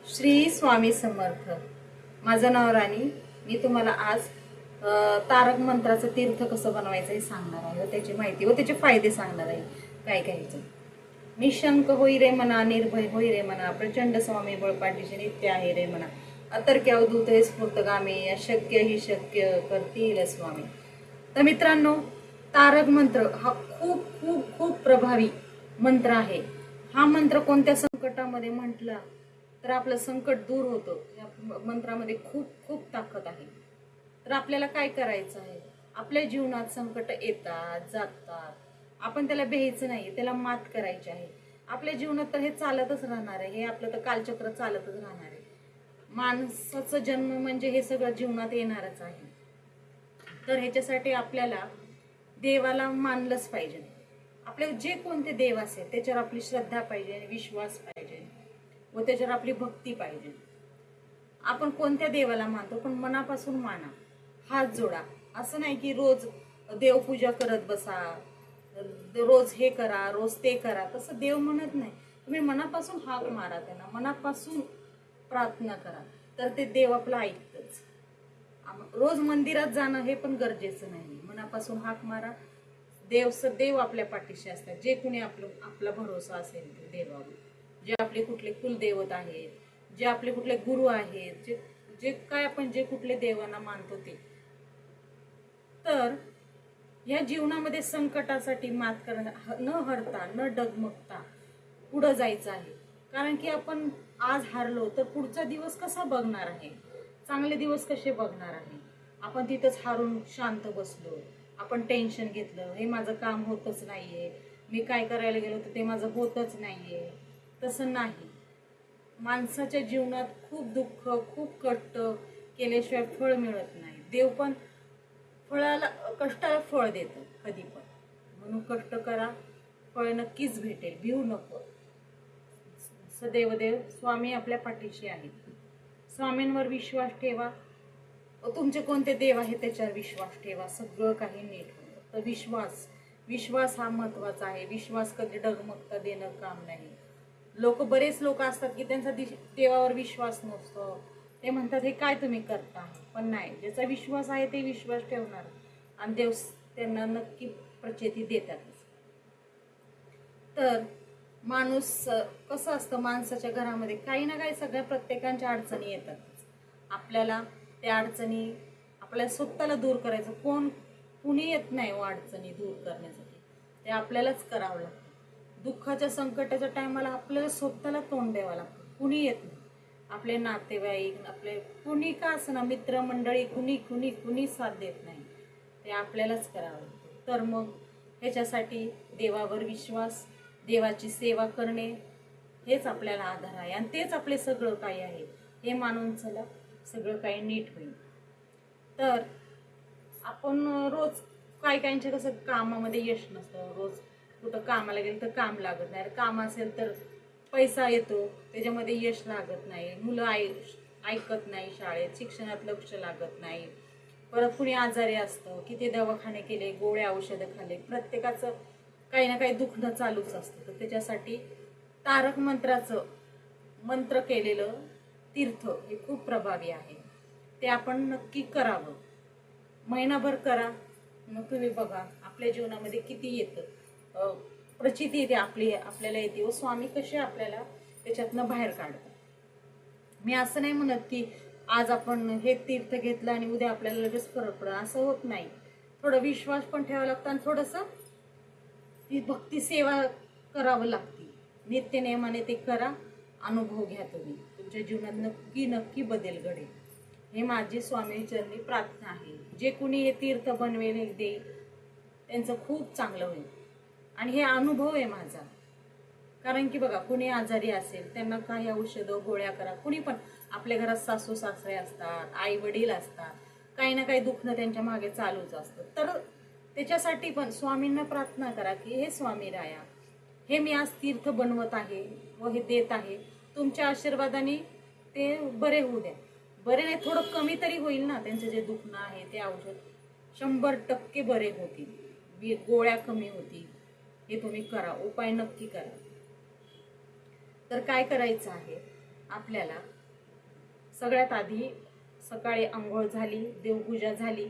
श्री स्वामी समर्थ। माझं नाव राणी। मी तुम्हाला आज तारक मंत्राचं तीर्थ कसं बनवायचं हे सांगणार आहे व त्याची माहिती व त्याचे फायदे सांगणार आहे। काय घ्यायचं? निशंक होई रे मना, निर्भय होई रे मना, प्रचंड स्वामी बळपाठीशी नित्य आहे रे मना, अतर्क्य अवधूत हे स्फूर्तगामी, अशक्य ही शक्य करतील स्वामी। तर मित्रांनो, तारक मंत्र हा खूप खूप खूप प्रभावी मंत्र आहे। हा मंत्र कोणत्या संकटामध्ये म्हटला तर आपलं संकट दूर होतं। या मंत्रामध्ये खूप खूप ताकद आहे। तर आपल्याला काय करायचं आहे? आपल्या जीवनात संकट येतात जातात, आपण त्याला भ्यायचं नाही, त्याला मात करायची आहे। आपल्या जीवनात तर हे चालतच राहणार आहे, हे आपलं तर कालचक्र चालतच राहणार आहे। माणसाचा जन्म म्हणजे हे सगळं जीवनात येणारच आहे। तर ह्याच्यासाठी आपल्याला देवाला मानलंच पाहिजे। आपले जे कोणते देव असेल त्याच्यावर आपली श्रद्धा पाहिजे, विश्वास पाहिजे व त्याच्यावर आपली भक्ती पाहिजे। आपण कोणत्या देवाला मानतो पण मनापासून माना, हात जोडा। असं नाही की रोज देवपूजा करत बसा, रोज हे करा रोज ते करा, तसं देव म्हणत नाही। तुम्ही मनापासून हाक मारा, त्यांना मनापासून प्रार्थना करा, तर ते देव आपलं ऐकतच। रोज मंदिरात जाणं हे पण गरजेचं नाही, मनापासून हाक मारा, देव आपल्या पाठीशी असतात। जे कुणी आपला भरोसा असेल ते देवावर, जे आपले कुठले कुलदैवत आहेत, जे आपले कुठले गुरु आहेत, जे जे काय आपण जे कुठले देवांना मानतो ते। तर या जीवनामध्ये संकटासाठी मात करणं, न हरता न डगमगता पुढे जायचं आहे। कारण की आपण आज हारलो तर पुढचा दिवस कसा बघणार आहे, चांगले दिवस कसे बघणार आहे? आपण तिथंच हारून शांत बसलो, आपण टेन्शन घेतलं, हे माझं काम होतच नाहीये, मी काय करायला गेलो तर ते माझं होतच नाहीये। तसं नाही। माणसाच्या जीवनात खूप दुःख खूप कष्ट केल्याशिवाय फळ मिळत नाही। देव पण फळाला कष्टाला फळ देतं कधी पण, म्हणून कष्ट करा, फळ नक्कीच भेटेल, भिवू नको। सदैव देव स्वामी आपल्या पाठीशी आहे। स्वामींवर विश्वास ठेवा व तुमचे कोणते देव आहे त्याच्यावर विश्वास ठेवा, सगळं काही नीट होतं। तर विश्वास विश्वास हा महत्वाचा आहे। विश्वास कधी डगमगता देणं काम नाही। बरेच लोक असतात की त्यांचा देवावर विश्वास नसतो, ते म्हणतात हे काय तुम्ही करता, पण नाही, ज्याचा विश्वास आहे ते विश्वास ठेवणार आणि देव त्यांना नक्की प्रचिती देतातच। तर माणूस कसं असतं, माणसाच्या घरामध्ये काही ना काही सगळ्या प्रत्येकांच्या अडचणी येतात। आपल्याला त्या अडचणी आपल्या स्वतःला दूर करायचं, कुणी येत नाही व अडचणी दूर करण्यासाठी, ते आपल्यालाच करावं लागतं। दुःखाच्या संकटाच्या टायमाला आपल्याला स्वतःला तोंड द्यावं लागतं, कुणी येत नाही। आपले नातेवाईक, आपले कुणी का असना, मित्रमंडळी, कुणी कुणी कुणी साथ देत नाही, ते आपल्यालाच करावं लागतं। तर मग ह्याच्यासाठी देवावर विश्वास, देवाची सेवा करणे हेच आपल्याला आधार आहे आणि तेच आपले सगळं काही आहे। हे मानून चला, सगळं काही नीट होईल। तर आपण रोज काहींचे कसं कामामध्ये यश नसतं, रोज कुठं कामाला गेलं तर काम लागत नाही, काम असेल तर पैसा येतो त्याच्यामध्ये यश लागत नाही, मुलं ऐकत नाही, शाळेत शिक्षणात लक्ष लागत नाही, परत कुणी आजारी असतं, किती दवाखाने केले, गोळ्या औषधं खाल्ले, प्रत्येकाचं काही ना काही दुखणं चालूच असतं। तर त्याच्यासाठी तारक मंत्राचं मंत्र केलेलं तीर्थ हे खूप प्रभावी आहे, ते आपण नक्की करावं। महिनाभर करा, मग तुम्ही बघा आपल्या जीवनामध्ये किती येतं, प्रचिती येते आपल्याला येते व स्वामी कसे आपल्याला त्याच्यातनं बाहेर काढतात। मी असं नाही म्हणत की आज आपण हे तीर्थ घेतलं आणि उद्या आपल्याला लगेच फरक पडला, असं होत नाही। थोडा विश्वास पण ठेवावा लागतो आणि थोडंसं ती भक्ती सेवा करावं लागते। नित्य नेमाने ते करा, अनुभव घ्या, तुम्ही तुमच्या जीवनात नक्की नक्की बदल घडेल। हे माझी स्वामी चरणी प्रार्थना आहे। जे कुणी हे तीर्थ बनवेल देईल त्यांचं खूप चांगलं होईल आणि हे अनुभव आहे माझा। कारण की बघा, कुणी आजारी असेल त्यांना काही औषधं गोळ्या करा, कुणी पण आपल्या घरात सासू सासरे असतात, आई वडील असतात, काही ना काही दुखणं त्यांच्या मागे चालूच असतं। तर त्याच्यासाठी पण स्वामींना प्रार्थना करा की हे स्वामी राया, हे मी आज तीर्थ बनवत आहे व हे देत आहे, तुमच्या आशीर्वादाने ते बरे होऊ द्या। बरे नाही, थोडं कमी तरी होईल ना, त्यांचं जे दुखणं आहे ते औषध 100% बरे होतील, गोळ्या कमी होतील। हे तुम्ही करा, उपाय नक्की करा। तर काय करायचं आहे, आपल्याला सगळ्यात आधी सकाळी आंघोळ झाली, देवपूजा झाली,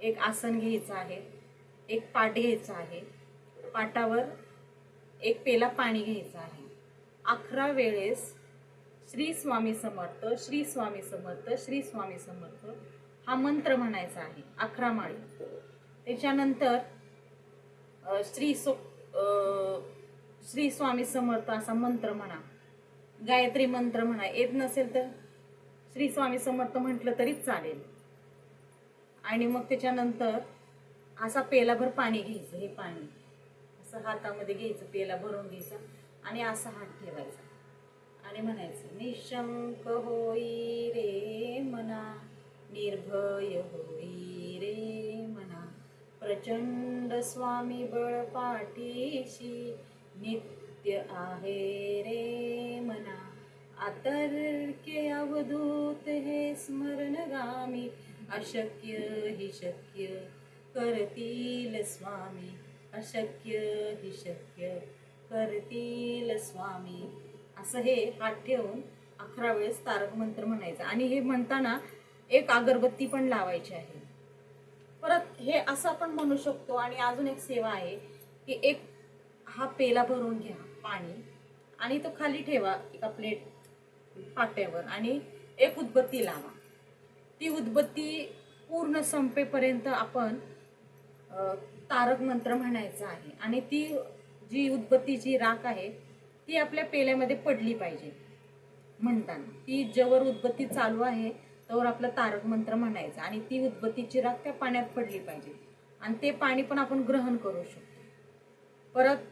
एक आसन घ्यायचं आहे, एक पाट घ्यायचा आहे, पाटावर एक पेला पाणी घ्यायचं आहे. 11 वेळेस श्री स्वामी समर्थ, श्री स्वामी समर्थ, श्री स्वामी समर्थ हा मंत्र म्हणायचा आहे 11 माळी. त्याच्यानंतर श्री स्वामी समर्थ असा मंत्र म्हणा, गायत्री मंत्र म्हणा. येत नसेल तर श्री स्वामी समर्थ म्हटलं तरी चालेल. आणि मग त्याच्यानंतर असा पेलाभर पाणी घ्यायचं. हे पाणी असं हातामध्ये घ्यायचं, पेला भरून घ्यायचा आणि असा हात ठेवायचा आणि म्हणायचं, निशंक होई रे मना, निर्भय होई रे मना, प्रचंड स्वामी बळ पाठीशी, नित्य आहे रे मना, आतर्क्य अवधूत हे स्मरणगामी, अशक्य हि शक्य करतील स्वामी, अशक्य हि शक्य करतील स्वामी. असं हे हात ठेवून 11 वेळेस तारक मंत्र म्हणायचं. आणि हे म्हणताना एक अगरबत्ती पण लावायची आहे. परत हे असं आपण म्हणू शकतो. आणि अजून एक सेवा आहे की एक हा पेला भरून घ्या पाणी आणि तो खाली ठेवा एका प्लेट पाट्यावर आणि एक उदबत्ती लावा. ती उदबत्ती पूर्ण संपेपर्यंत आपण तारक मंत्र म्हणायचा आहे. आणि ती जी उदबत्तीची राख आहे ती आपल्या पेल्यामध्ये पडली पाहिजे. म्हणताना ती जवळ उदबत्ती चालू आहे तोवर आपलं तारक मंत्र म्हणायचं आणि ती उदबत्तीची राख त्या पाण्यात पडली पाहिजे. आणि ते पाणी पण आपण ग्रहण करू शकतो. परत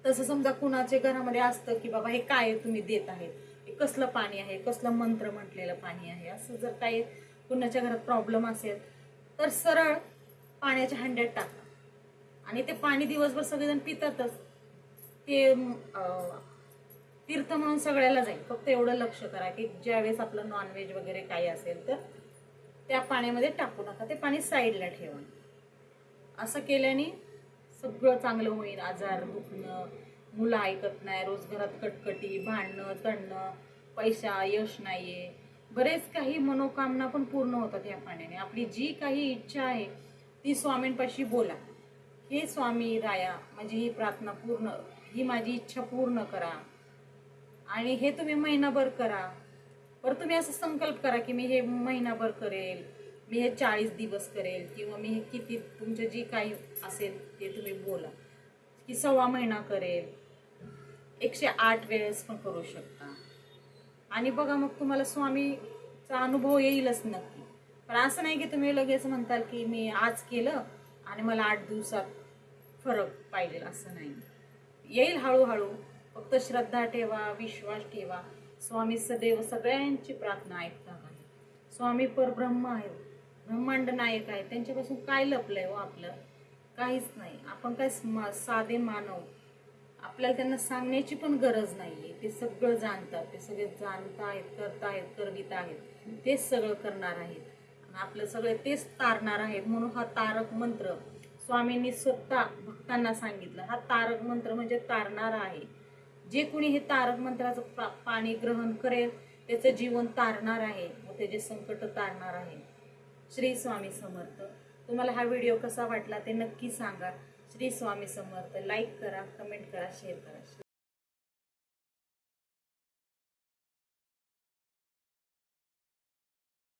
तसं समजा कुणाच्या घरामध्ये असतं की बाबा हे काय तुम्ही देत आहेत, हे कसलं पाणी आहे, कसलं मंत्र म्हटलेलं पाणी आहे, असं जर काही कुणाच्या घरात प्रॉब्लेम असेल तर सरळ पाण्याच्या हंड्यात टाका. आणि ते पाणी दिवसभर सगळेजण पितातच. ते तीर्थ म्हणून सगळ्याला जाईल. फक्त एवढं लक्ष करा की ज्यावेळेस आपलं नॉनव्हेज वगैरे काही असेल तर त्या पाण्यामध्ये टाकू नका, ते पाणी साईडला ठेवा. असं केल्याने सगळं चांगलं होईल. आजार, दुखणं, मुलं ऐकत नाही, रोज घरात कटकटी, भांडणं, तणणं, पैसा, यश नाहीये, बरेच काही मनोकामना पण पूर्ण होतात या पाण्याने. आपली जी काही इच्छा आहे ती स्वामींपाशी बोला, हे स्वामी राया माझी ही प्रार्थना पूर्ण, ही माझी इच्छा पूर्ण करा. आणि हे तुम्ही महिनाभर करा. बरं तुम्ही असं संकल्प करा की मी हे महिनाभर करेल, मी हे 40 दिवस करेल, किंवा मी हे किती तुमचं जी काही असेल ते तुम्ही बोला की 1.25 महिना करेल. 108 वेळेस पण करू शकता. आणि बघा मग तुम्हाला स्वामीचा अनुभव येईलच नक्की. पण असं नाही की तुम्ही लगेच म्हणताल की मी आज केलं आणि मला 8 दिवसात फरक पाहिजे, असं नाही. येईल हळूहळू. फक्त श्रद्धा ठेवा, विश्वास ठेवा. स्वामी सदैव सगळ्यांची प्रार्थना ऐकतात आहे. स्वामी परब्रह्म आहेत, ब्रह्मांड नायक आहे. त्यांच्यापासून काय लपलंय हो आपलं? काहीच नाही. आपण काय साधे मानव. आपल्याला त्यांना सांगण्याची पण गरज नाहीये. ते सगळं जाणतात, ते सगळे जाणतायत, करतायत, करवित आहेत, तेच सगळं करणार आहेत. आपलं सगळे तेच तारणार आहेत. म्हणून हा तारक मंत्र स्वामींनी स्वतः भक्तांना सांगितलं. हा तारक मंत्र म्हणजे तारणारा आहे. जे कोणी हे तारक मंत्राचं पाणी ग्रहण करेल त्याचं जीवन तारणार आहे व त्याचे संकट तारणार आहे. श्री स्वामी समर्थ. तुम्हाला हा व्हिडिओ कसा वाटला ते नक्की सांगा. श्री स्वामी समर्थ. लाईक करा, कमेंट करा, शेअर करा.